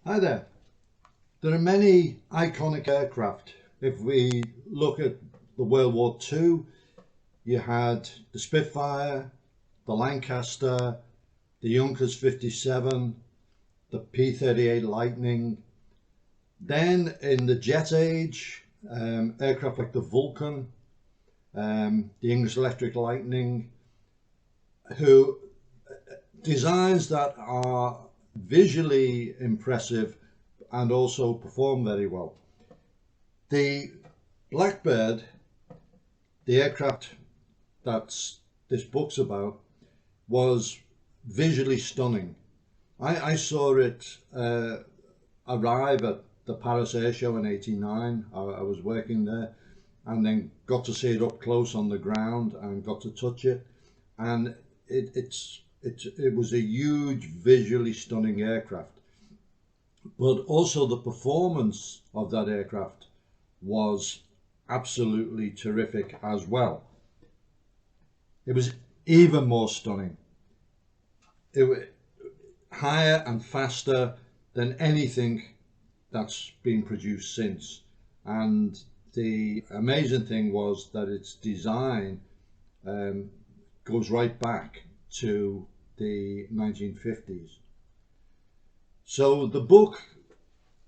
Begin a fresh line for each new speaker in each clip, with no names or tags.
Hi there. There are many iconic aircraft. If we look at the World War II, you had the Spitfire, the Lancaster, the Junkers 57, the P-38 Lightning. Then in the jet age, aircraft like the Vulcan, the English Electric Lightning, who designs that are visually impressive and also perform very well. The Blackbird, the aircraft that this book's about, was visually stunning. I saw it arrive at the Paris Air Show in '89. I was working there and then got to see it up close on the ground and got to touch it. And it was a huge, visually stunning aircraft. But also the performance of that aircraft was absolutely terrific as well. It was even more stunning. It was higher and faster than anything that's been produced since. And the amazing thing was that its design goes right back to the 1950s. So the book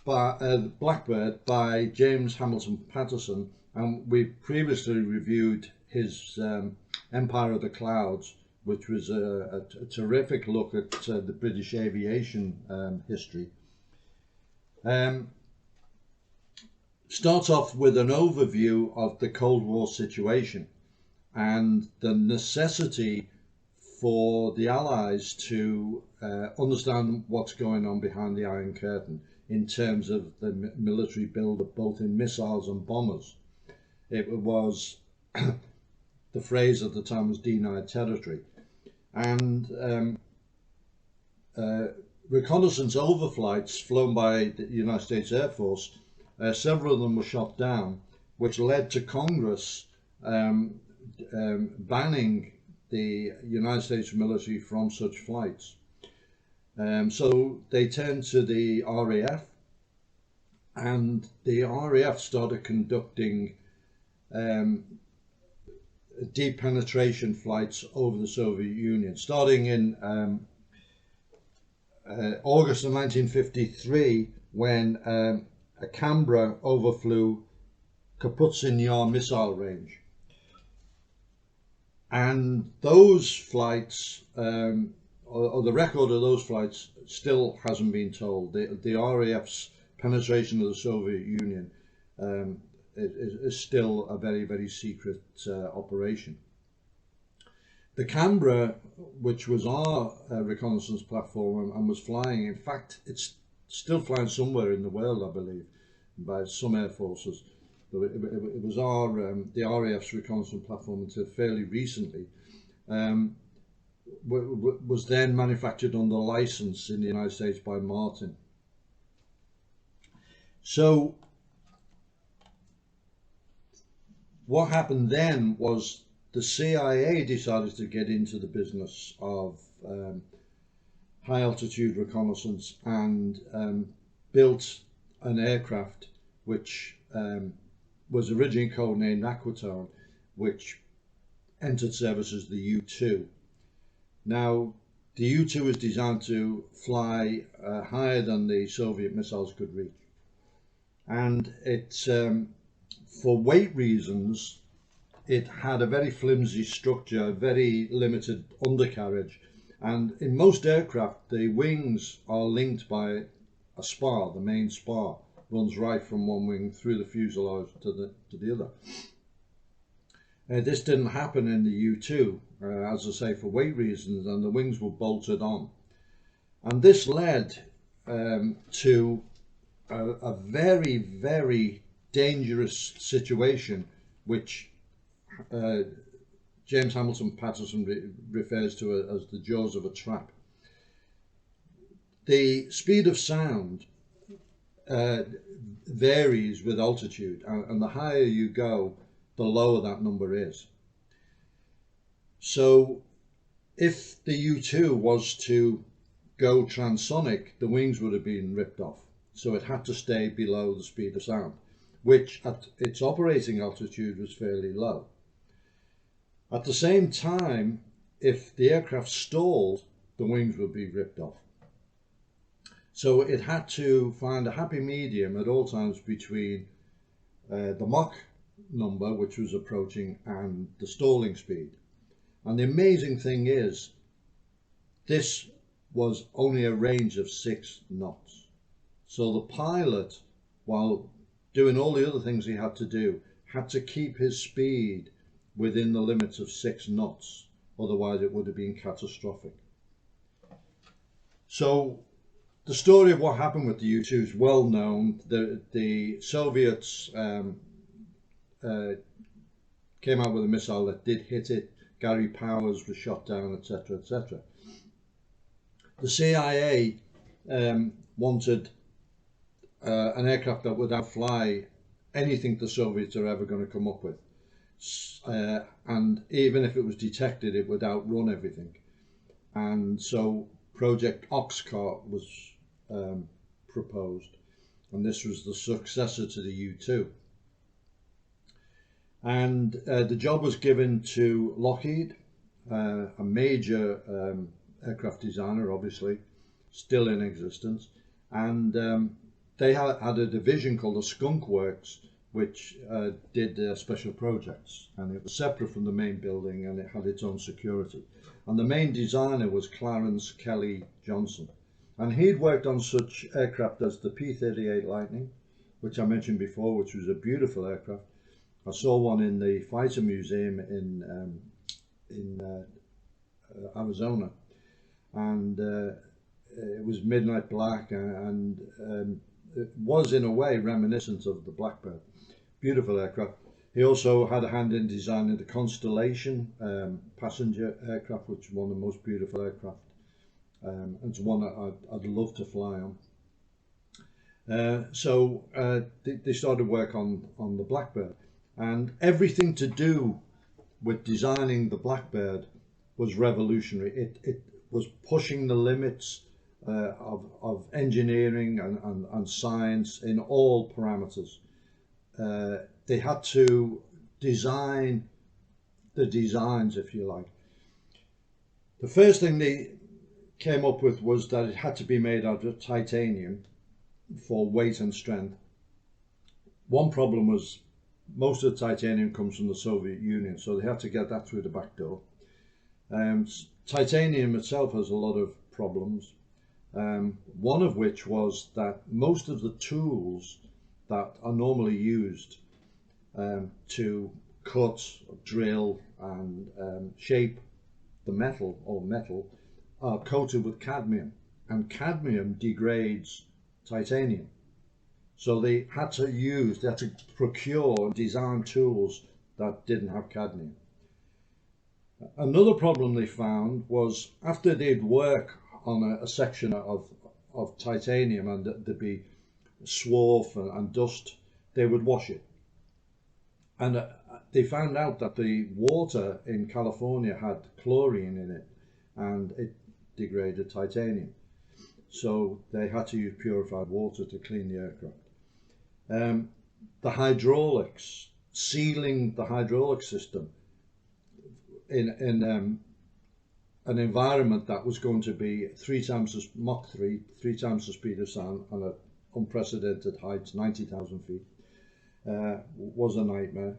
Blackbird by James Hamilton Paterson, and we previously reviewed his Empire of the Clouds, which was a terrific look at the British aviation history. Starts off with an overview of the Cold War situation and the necessity for the Allies to understand what's going on behind the Iron Curtain in terms of the military build-up, both in missiles and bombers. It was, the phrase at the time was denied territory. And reconnaissance overflights flown by the United States Air Force, several of them were shot down, which led to Congress banning the United States military from such flights. So they turned to the RAF, and the RAF started conducting deep penetration flights over the Soviet Union, starting in August of 1953, when a Canberra overflew Kapustin Yar missile range. And those flights, or the record of those flights, still hasn't been told. The RAF's penetration of the Soviet Union is still a very, very secret operation. The Canberra, which was our reconnaissance platform and was flying, in fact, it's still flying somewhere in the world, I believe, by some air forces. It was the RAF's reconnaissance platform until fairly recently, was then manufactured under license in the United States by Martin. So what happened then was the CIA decided to get into the business of high altitude reconnaissance and built an aircraft which was originally codenamed Aquitaine, which entered service as the U-2. Now, the U-2 was designed to fly higher than the Soviet missiles could reach. And it, for weight reasons, it had a very flimsy structure, very limited undercarriage. And in most aircraft, the wings are linked by a spar, the main spar runs right from one wing through the fuselage to the other. This didn't happen in the U-2, as I say, for weight reasons, and the wings were bolted on. And this led to a very, very dangerous situation, which James Hamilton Paterson refers to as the jaws of a trap. The speed of sound varies with altitude, and the higher you go, the lower that number is. So if the U-2 was to go transonic, the wings would have been ripped off. So it had to stay below the speed of sound, which at its operating altitude was fairly low. At the same time, if the aircraft stalled, the wings would be ripped off. So it had to find a happy medium at all times between the Mach number, which was approaching, and the stalling speed. And the amazing thing is, this was only a range of 6 knots. So the pilot, while doing all the other things he had to do, had to keep his speed within the limits of 6 knots. Otherwise it would have been catastrophic. So the story of what happened with the U-2 is well known. The Soviets came out with a missile that did hit it. Gary Powers was shot down, etc., etc. The CIA wanted an aircraft that would outfly anything the Soviets are ever going to come up with. And even if it was detected, it would outrun everything. And so Project Oxcart was proposed, and this was the successor to the U-2. And the job was given to Lockheed, a major aircraft designer, obviously, still in existence. And they had a division called the Skunk Works, which did special projects. And it was separate from the main building, and it had its own security. And the main designer was Clarence Kelly Johnson. And he'd worked on such aircraft as the P-38 Lightning, which I mentioned before, which was a beautiful aircraft. I saw one in the Fighter Museum in Arizona, and it was midnight black, and it was in a way reminiscent of the Blackbird. Beautiful aircraft. He also had a hand in designing the Constellation passenger aircraft, which is one of the most beautiful aircraft. It's one that I'd love to fly on. So they started work on the Blackbird. And everything to do with designing the Blackbird was revolutionary. It was pushing the limits of engineering and science in all parameters. They had to design the designs, if you like. The first thing they came up with was that it had to be made out of titanium for weight and strength. One problem was most of the titanium comes from the Soviet Union, so they had to get that through the back door. Titanium itself has a lot of problems, one of which was that most of the tools that are normally used to cut, drill and shape the metal are coated with cadmium, and cadmium degrades titanium. So they had to procure and design tools that didn't have cadmium. Another problem they found was after they'd work on a section of titanium and there'd be swarf and dust, they would wash it. And they found out that the water in California had chlorine in it, and it degraded titanium. So they had to use purified water to clean the aircraft. The hydraulics, sealing the hydraulic system in an environment that was going to be Mach 3, 3 times the speed of sound, and at unprecedented heights, 90,000 feet, was a nightmare,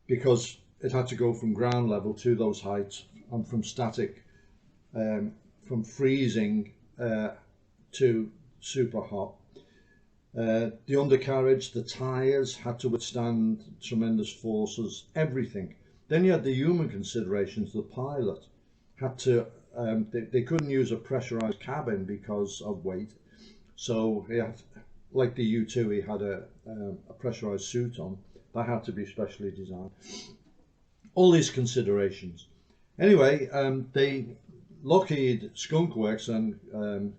because it had to go from ground level to those heights, and from static, from freezing to super hot. The undercarriage, the tyres had to withstand tremendous forces, everything. Then you had the human considerations. The pilot had to, they couldn't use a pressurized cabin because of weight. So he had, like the U-2, he had a pressurized suit on. That had to be specially designed. All these considerations. Anyway, Lockheed Skunk Works and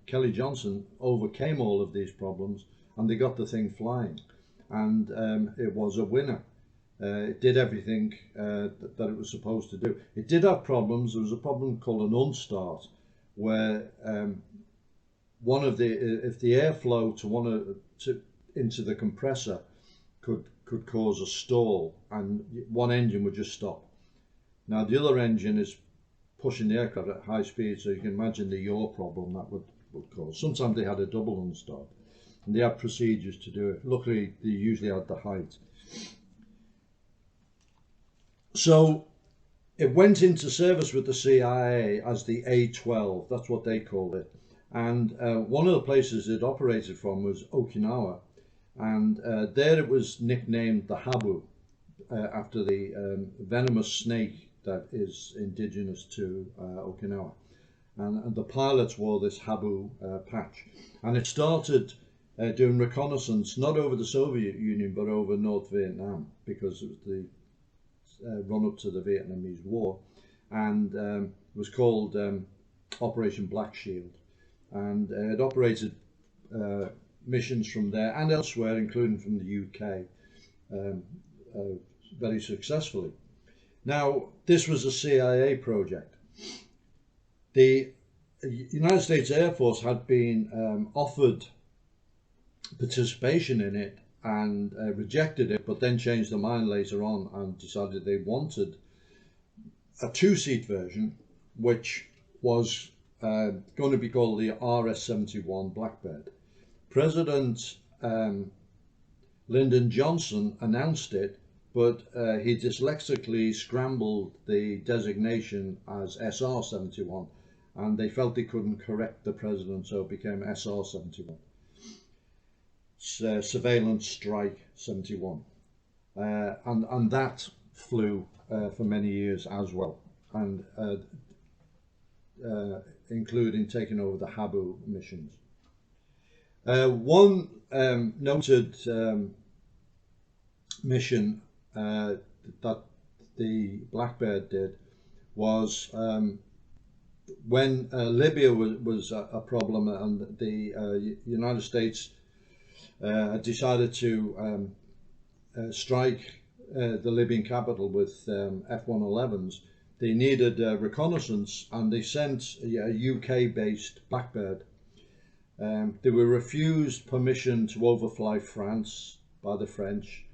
Kelly Johnson overcame all of these problems, and they got the thing flying, and it was a winner. It did everything that it was supposed to do. It did have problems. There was a problem called an unstart, where if the airflow into the compressor could cause a stall, and one engine would just stop. Now the other engine is pushing the aircraft at high speed, so you can imagine the yaw problem that would cause. Sometimes they had a double unstart, and they had procedures to do it. Luckily, they usually had the height. So it went into service with the CIA as the A-12, that's what they called it. And one of the places it operated from was Okinawa. And there it was nicknamed the Habu, after the venomous snake that is indigenous to Okinawa. And the pilots wore this Habu patch. And it started doing reconnaissance, not over the Soviet Union, but over North Vietnam, because it was the run up to the Vietnamese War, and was called Operation Black Shield, and it operated missions from there and elsewhere, including from the UK, very successfully. Now, this was a CIA project. The United States Air Force had been offered participation in it and rejected it, but then changed their mind later on and decided they wanted a two-seat version, which was going to be called the RS-71 Blackbird. President Lyndon Johnson announced it, but he dyslexically scrambled the designation as SR-71, and they felt they couldn't correct the president, so it became SR-71. Surveillance Strike 71, and that flew for many years as well, and including taking over the Habu missions. One noted mission that the Blackbird did was when Libya was a problem, and the United States decided to strike the Libyan capital with F-111s. They needed reconnaissance, and they sent a UK-based Blackbird. They were refused permission to overfly France by the French,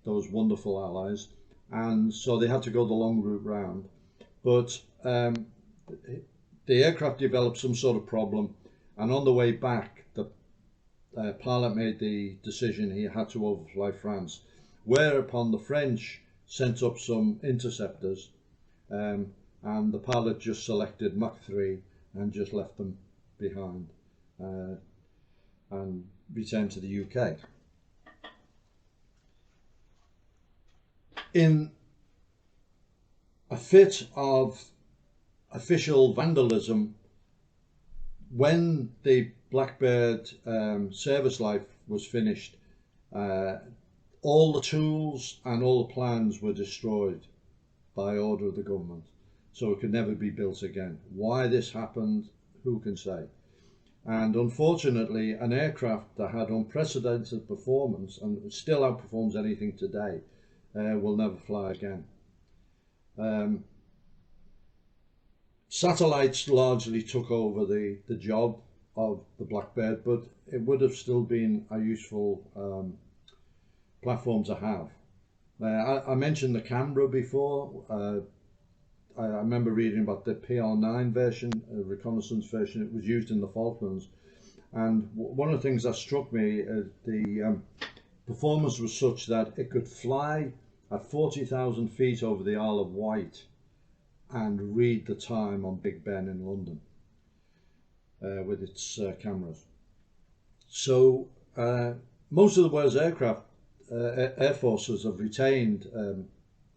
those wonderful allies, and so they had to go the long route round. But the aircraft developed some sort of problem, and on the way back, the pilot made the decision he had to overfly France, whereupon the French sent up some interceptors, and the pilot just selected Mach 3 and just left them behind and returned to the UK. In a fit of official vandalism, when the Blackbird service life was finished, all the tools and all the plans were destroyed by order of the government, so it could never be built again. Why this happened, who can say? And unfortunately, an aircraft that had unprecedented performance and still outperforms anything today will never fly again. Satellites largely took over the job of the Blackbird, but it would have still been a useful platform to have. I mentioned the camera before. I remember reading about the PR9 version, a reconnaissance version. It was used in the Falklands, and one of the things that struck me is the performance was such that it could fly at 40,000 feet over the Isle of Wight and read the time on Big Ben in London with its cameras. So most of the world's aircraft, air forces have retained,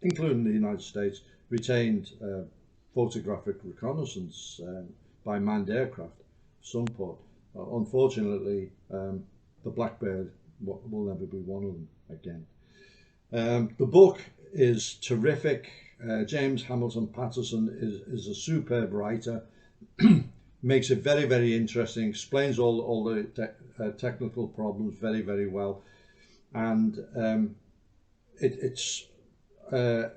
including the United States, retained photographic reconnaissance by manned aircraft of some port. Unfortunately, the Blackbird will never be one of them again. The book is terrific. James Hamilton Paterson is a superb writer. Makes it very, very interesting, explains all the technical problems very, very well, and it's a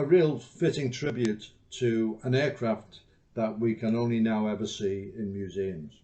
real fitting tribute to an aircraft that we can only now ever see in museums.